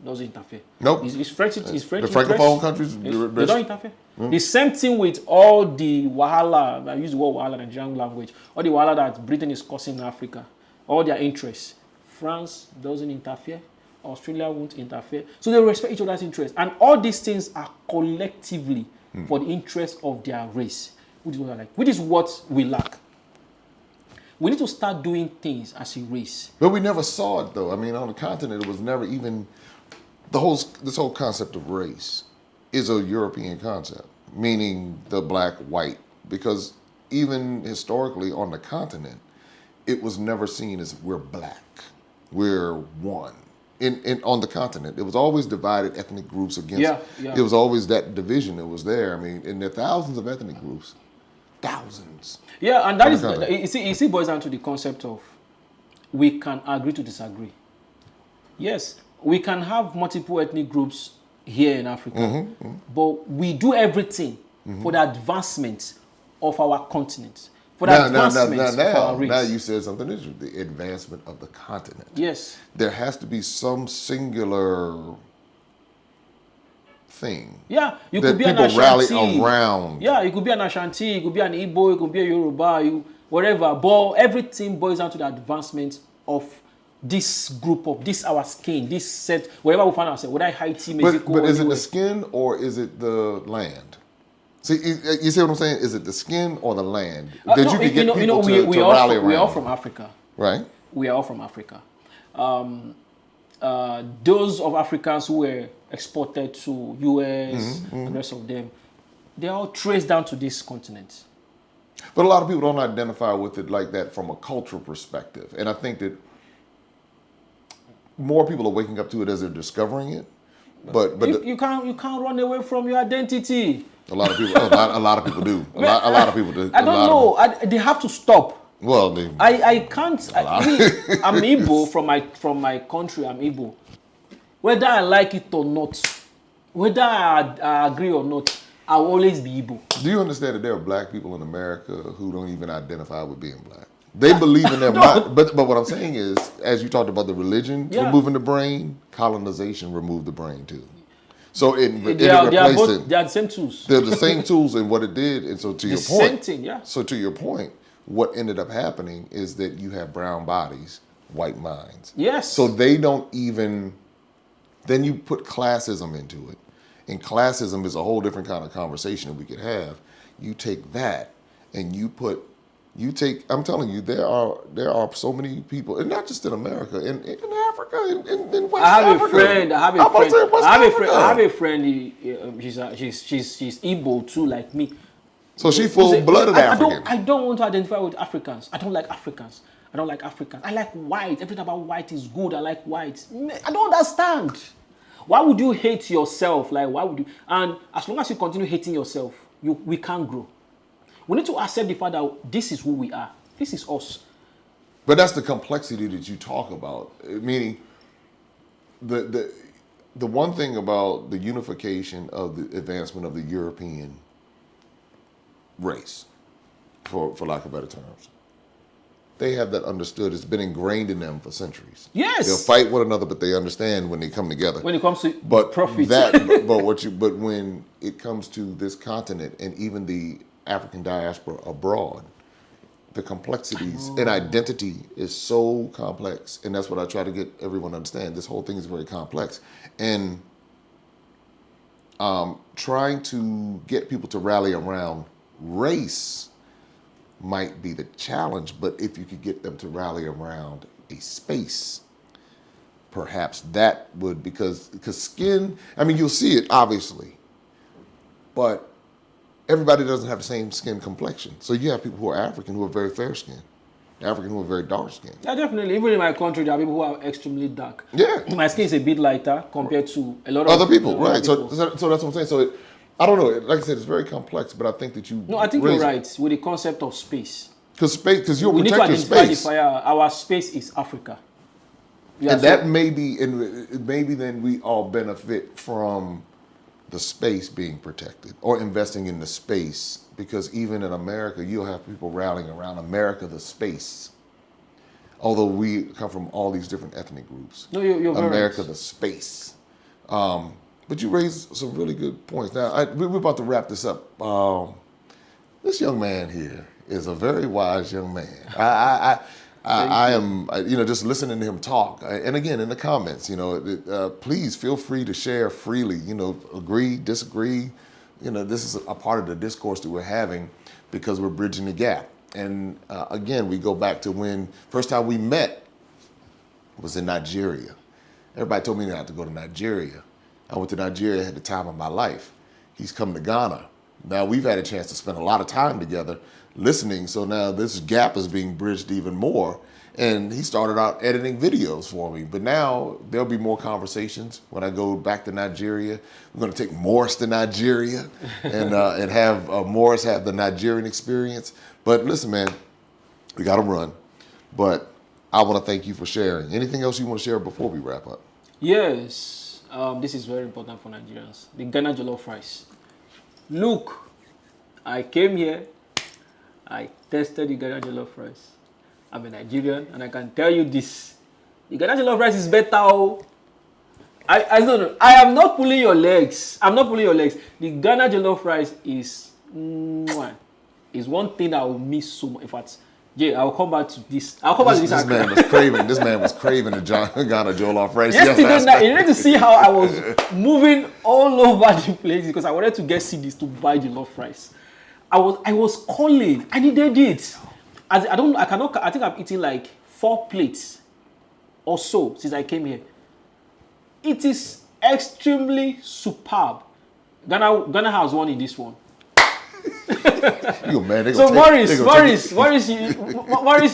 doesn't interfere. Nope. It's French. The Francophone countries, they don't interfere. The same thing with all the wahala, I use the word wahala in Nigerian language, all the wahala that Britain is causing in Africa, all their interests. France doesn't interfere, Australia won't interfere. So they respect each other's interests. And all these things are collectively for the interest of their race, which is what I like, which is what we lack. We need to start doing things as a race. But we never saw it, though. I mean, on the continent, it was never even this whole concept of race is a European concept, meaning the black, white, because even historically on the continent, it was never seen as we're black, we're one. On the continent, it was always divided ethnic groups against. Yeah. It was always that division that was there. I mean, and there are thousands of ethnic groups, thousands. Yeah, and that is, you see, boils down to the concept of we can agree to disagree. Yes, we can have multiple ethnic groups here in Africa, but we do everything for the advancement of our continent, for the advancement of our race. Now you said something interesting, the advancement of the continent. Yes. There has to be some singular thing. Yeah, you that could be an people rally Ashanti. around. Yeah, you could be an Ashanti, you could be an Igbo, you could be a Yoruba, whatever. But everything boils down to the advancement of this group of this our skin, this set, wherever we find ourselves, whether Haiti, Mexico. But is it the skin or is it the land? See, you see what I'm saying? Is it the skin or the land? That no, you can get people to rally around. We are all from Africa. Right. We are all from Africa. Those of Africans who were exported to US and the rest of them, they're all traced down to this continent. But a lot of people don't identify with it like that from a cultural perspective. And I think that more people are waking up to it as they're discovering it. But you can't run away from your identity. a lot of people a lot of people do. A lot of people do. I don't know. They have to stop. Well, I can't. I'm Igbo from my country. I'm Igbo. Whether I like it or not, whether I agree or not, I'll always be Igbo. Do you understand that there are black people in America who don't even identify with being black? They believe in their mind. But what I'm saying is, as you talked about the religion removing the brain, colonization removed the brain too. So they are the same tools. They're the same tools, and what it did, and so to your point, same thing, yeah. So to your point, what ended up happening is that you have brown bodies, white minds. Yes. So they don't even. Then you put classism into it, and classism is a whole different kind of conversation that we could have. You take that, and I'm telling you, there are so many people, and not just in America, in Africa, in West Africa. I have a friend. She's Igbo too, like me. So she full-blooded African. I don't want to identify with Africans. I don't like Africans. I like white. Everything about white is good. I like white. I don't understand. Why would you hate yourself? Like, why would you? And as long as you continue hating yourself, we can't grow. We need to accept the fact that this is who we are. This is us. But that's the complexity that you talk about. Meaning, the one thing about the unification of the advancement of the European race, for lack of better terms, they have that understood. It's been ingrained in them for centuries. Yes. They'll fight one another, but they understand when they come together. When it comes to profit. But when it comes to this continent and even the African diaspora abroad, the complexities and identity is so complex, and that's what I try to get everyone to understand. This whole thing is very complex, and trying to get people to rally around race might be the challenge, but if you could get them to rally around a space, perhaps that would, because skin, I mean, you'll see it obviously, but everybody doesn't have the same skin complexion. So you have people who are African who are very fair skinned, African who are very dark skinned. Yeah, definitely. Even in my country, there are people who are extremely dark. Yeah. My skin is a bit lighter compared to a lot of other people, right? People. So that's what I'm saying. So I don't know. Like I said, it's very complex, but I think that you. No, I think you're right with the concept of space. Because you'll protect your space. We need to identify the fire. Our space is Africa. Yeah, and that maybe then we all benefit from the space being protected or investing in the space, because even in America, you'll have people rallying around America, the space. Although we come from all these different ethnic groups. No, you're America, right. the space. But you raised some really good points. Now, we're about to wrap this up. This young man here is a very wise young man. I am, just listening to him talk. And again, in the comments, please feel free to share freely. Agree, disagree. This is a part of the discourse that we're having because we're bridging the gap. And again, we go back to when first time we met was in Nigeria. Everybody told me not to go to Nigeria. I went to Nigeria, had the time of my life. He's come to Ghana. Now we've had a chance to spend a lot of time together listening, so now this gap is being bridged even more. And he started out editing videos for me, but now there'll be more conversations when I go back to Nigeria. We're gonna take Morris to Nigeria and have Morris have the Nigerian experience. But listen, man, we gotta run. But I wanna thank you for sharing. Anything else you wanna share before we wrap up? Yes, this is very important for Nigerians. The Ghana jollof rice. Look, I came here, I tested the Ghana jollof rice. I'm a Nigerian, and I can tell you this: the Ghana jollof rice is better. Oh, I am not pulling your legs. I'm not pulling your legs. The Ghana jollof rice is one thing I will miss so much. In fact, Jay, I'll come back to this. This man was craving. This man was craving the Ghana jollof rice. Yesterday night, you need to see how I was moving all over the place because I wanted to get CDs to buy jollof rice. I was calling. I needed it. I think I've eaten like 4 plates or so since I came here. It is extremely superb. Ghana has won in this one. So Maurice,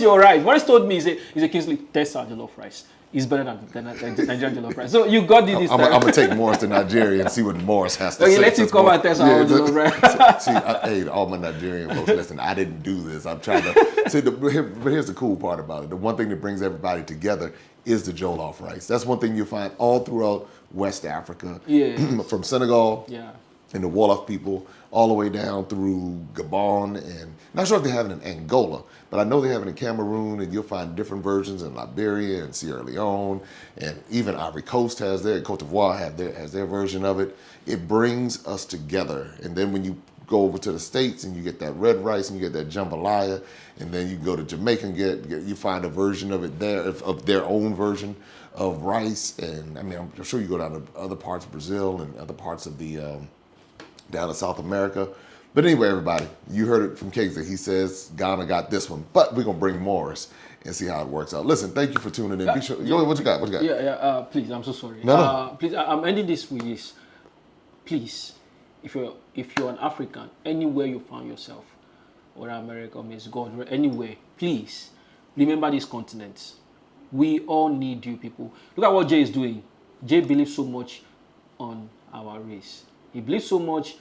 you're right. Maurice told me, he's a Kingsley, test our jollof rice. It's better than Nigerian jollof rice. So you got this time. I'm going to take Morris to Nigeria and see what Morris has to say. Let's come and test our jollof rice. Hey, all my Nigerian folks, listen, I didn't do this. I'm trying to see, but here's the cool part about it. The one thing that brings everybody together is the jollof rice. That's one thing you'll find all throughout West Africa. Yeah. From Senegal. Yeah. And the Wolof people all the way down through Gabon, and not sure if they have it in Angola, but I know they have it in Cameroon, and you'll find different versions in Liberia and Sierra Leone, and even Ivory Coast has their, Cote d'Ivoire has their version of it. It brings us together. And then when you go over to the States and you get that red rice and you get that jambalaya, and then you go to Jamaica and you find a version of it there, of their own version of rice. And I mean, I'm sure you go down to other parts of Brazil and other parts of the down in South America. But anyway, everybody, you heard it from Kingsley. He says Ghana got this one, but we're gonna bring Morris and see how it works out. Listen, thank you for tuning in. Be sure, what you got? Please, I'm so sorry. No. Please, I'm ending this with this. Please, if you're an African, anywhere you find yourself, or America, Miss God, anywhere, please remember this continent. We all need you people. Look at what Jay is doing. Jay believes so much on our race. He believes so much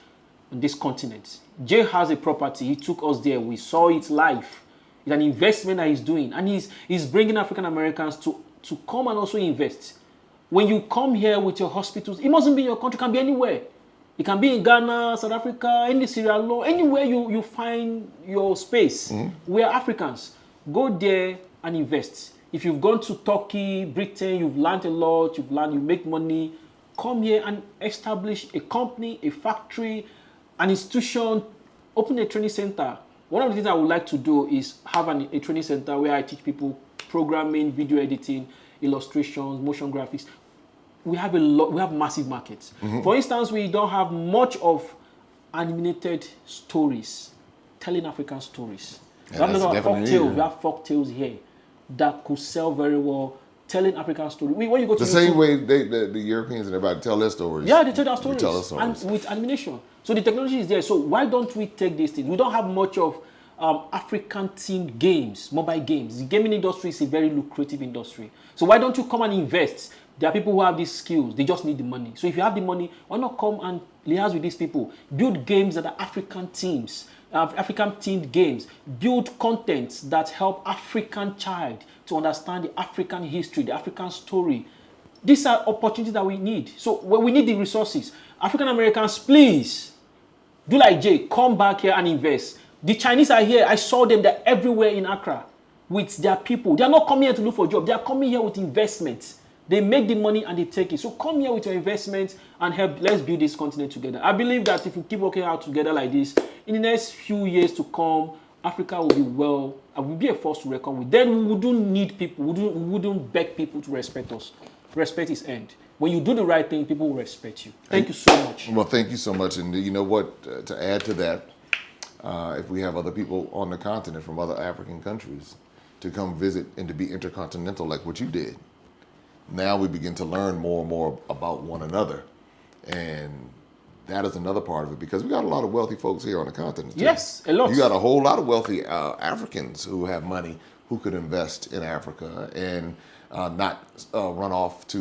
on this continent. Jay has a property. He took us there. We saw it live. It's an investment that he's doing. And he's bringing African Americans to come and also invest. When you come here with your hospitals, it mustn't be in your country. It can be anywhere. It can be in Ghana, South Africa, any Sierra Leone, anywhere you find your space. Mm-hmm. We are Africans. Go there and invest. If you've gone to Turkey, Britain, you've learned a lot, you make money, come here and establish a company, a factory, an institution, open a training center. One of the things I would like to do is have a training center where I teach people programming, video editing, illustrations, motion graphics. We have massive markets. Mm-hmm. For instance, we don't have much of animated stories, telling African stories. Yeah, we have folk tales here that could sell very well. Telling African stories. When you go to the same way the Europeans and everybody tell their stories. Yeah, they tell their stories. And with animation. So the technology is there. So why don't we take these things? We don't have much of African themed games, mobile games. The gaming industry is a very lucrative industry. So why don't you come and invest? There are people who have these skills. They just need the money. So if you have the money, why not come and liaise with these people? Build games that are African themes, African themed games. Build content that help African child to understand the African history, the African story. These are opportunities that we need. So we need the resources. African Americans, please, do like Jay, come back here and invest. The Chinese are here. I saw them. They're everywhere in Accra with their people. They are not coming here to look for jobs. They are coming here with investments. They make the money and they take it. So come here with your investment and help. Let's build this continent together. I believe that if we keep working out together like this, in the next few years to come, Africa will be will be a force to reckon with. Then we wouldn't need people. We wouldn't beg people to respect us. Respect is earned. When you do the right thing, people will respect you. Thank you so much. Well, thank you so much. And you know what? To add to that, if we have other people on the continent from other African countries to come visit and to be intercontinental like what you did, now we begin to learn more and more about one another. And that is another part of it, because we got a lot of wealthy folks here on the continent too. Yes, a lot. You got a whole lot of wealthy Africans who have money who could invest in Africa and not run off to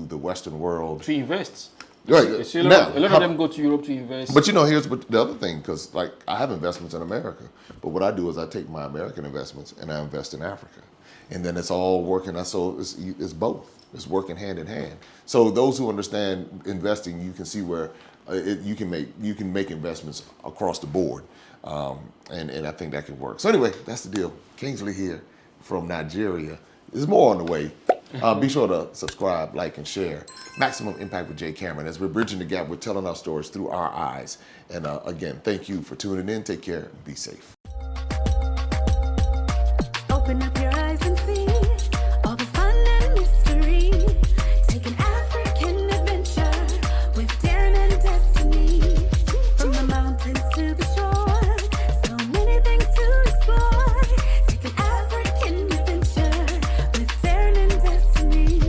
the Western world. To invest. Right. A lot of them go to Europe to invest. But you know, here's the other thing, because like I have investments in America, but what I do is I take my American investments and I invest in Africa. And then it's all working. So it's both. It's working hand in hand. So those who understand investing, you can see where you can make investments across the board, and I think that can work. So anyway, that's the deal. Kingsley here from Nigeria. There's more on the way. Be sure to subscribe, like, and share. Maximum Impact with Jay Cameron, as we're bridging the gap. We're telling our stories through our eyes. And again, thank you for tuning in. Take care. And be safe. Open up your eyes and see all the fun and mystery. Take an African adventure with Darren and Destiny. From the mountains to the shore, so many things to explore. Take an African adventure with Darren and Destiny.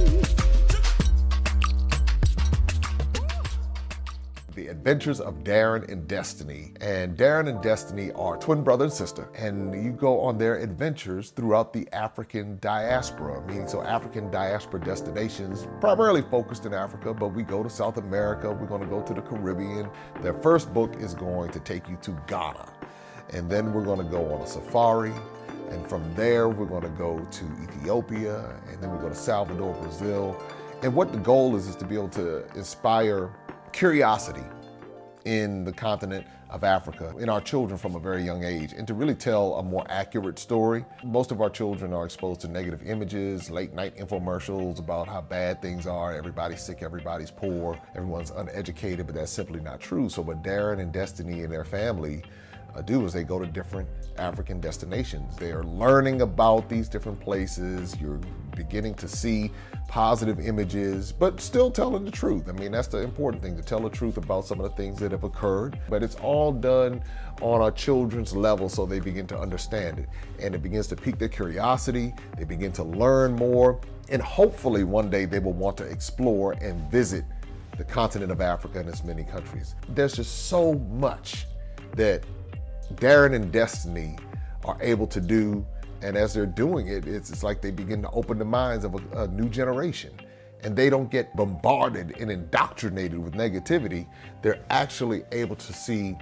The Adventures of Darren and Destiny. And Darren and Destiny are twin brother and sister, and you go on their adventures throughout the African diaspora, meaning so African diaspora destinations, primarily focused in Africa, but we go to South America, we're going to go to the Caribbean. Their first book is going to take you to Ghana, and then we're going to go on a safari, and from there we're going to go to Ethiopia, and then we go to Salvador, Brazil. And what the goal is to be able to inspire curiosity in the continent of Africa, in our children from a very young age, and to really tell a more accurate story. Most of our children are exposed to negative images, late night infomercials about how bad things are, everybody's sick, everybody's poor, everyone's uneducated, but that's simply not true. So what Darren and Destiny and their family do is they go to different African destinations. They are learning about these different places. You're beginning to see positive images, but still telling the truth. I mean, that's the important thing, to tell the truth about some of the things that have occurred. But it's all done on our children's level so they begin to understand it. And it begins to pique their curiosity. They begin to learn more. And hopefully one day they will want to explore and visit the continent of Africa and its many countries. There's just so much that Darren and Destiny are able to do, and as they're doing it, it's like they begin to open the minds of a new generation, and they don't get bombarded and indoctrinated with negativity. They're actually able to see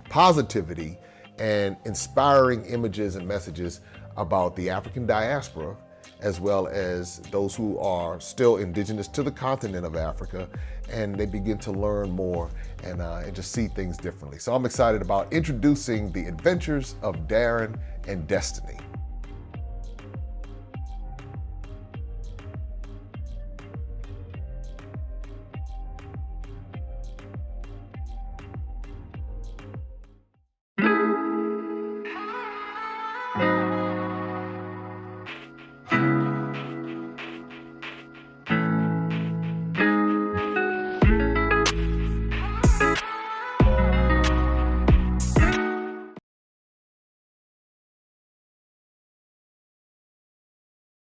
positivity and inspiring images and messages about the African diaspora, as well as those who are still indigenous to the continent of Africa, and they begin to learn more and just see things differently. So I'm excited about introducing the Adventures of Darren and Destiny.